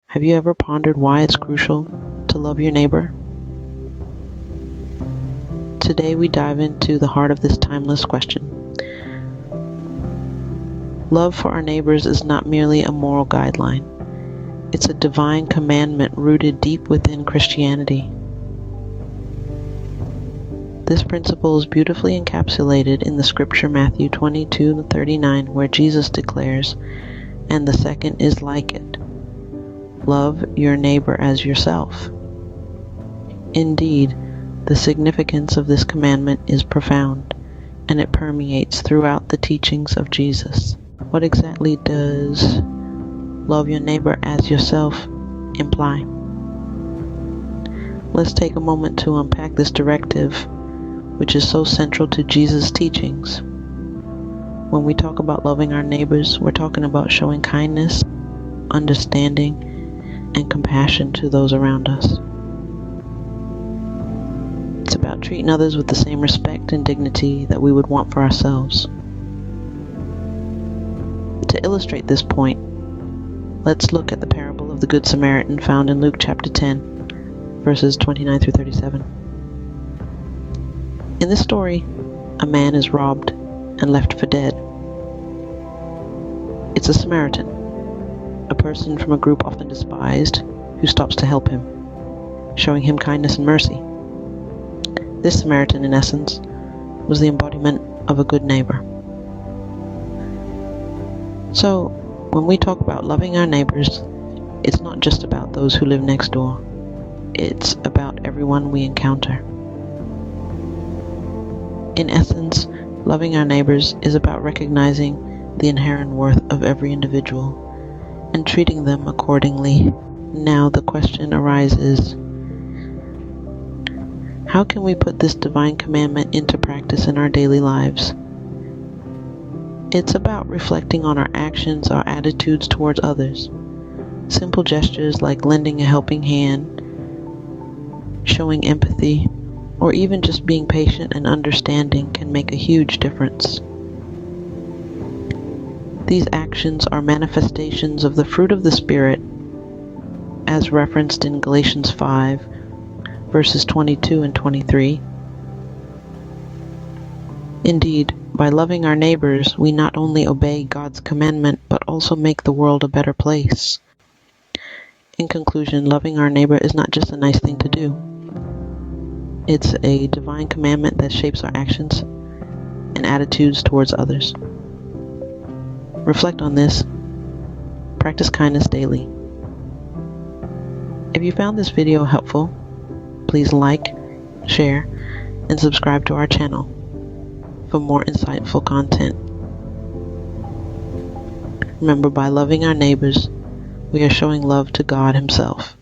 Have you ever pondered why it's crucial to love your neighbor? Today we dive into the heart of this timeless question. Love for our neighbors is not merely a moral guideline. It's a divine commandment rooted deep within Christianity. This principle is beautifully encapsulated in the scripture Matthew 22:39, where Jesus declares, "And the second is like it. Love your neighbor as yourself." Indeed, the significance of this commandment is profound, and it permeates throughout the teachings of Jesus. What exactly does love your neighbor as yourself imply? Let's take a moment to unpack this directive, which is so central to Jesus' teachings. When we talk about loving our neighbors, we're talking about showing kindness, understanding, and compassion to those around us. It's about treating others with the same respect and dignity that we would want for ourselves. To illustrate this point, let's look at the parable of the Good Samaritan found in Luke chapter 10, verses 29 through 37. In this story, a man is robbed and left for dead. It's a Samaritan, a person from a group often despised, who stops to help him, showing him kindness and mercy. This Samaritan, in essence, was the embodiment of a good neighbor. So, when we talk about loving our neighbors, it's not just about those who live next door. It's about everyone we encounter. In essence, loving our neighbors is about recognizing the inherent worth of every individual and treating them accordingly. Now the question arises, how can we put this divine commandment into practice in our daily lives? It's about reflecting on our actions, our attitudes towards others. Simple gestures like lending a helping hand, showing empathy, or even just being patient and understanding can make a huge difference. These actions are manifestations of the fruit of the Spirit, as referenced in Galatians 5, verses 22 and 23. Indeed, by loving our neighbors, we not only obey God's commandment, but also make the world a better place. In conclusion, loving our neighbor is not just a nice thing to do. It's a divine commandment that shapes our actions and attitudes towards others. Reflect on this. Practice kindness daily. If you found this video helpful, please like, share, and subscribe to our channel for more insightful content. Remember, by loving our neighbors, we are showing love to God Himself.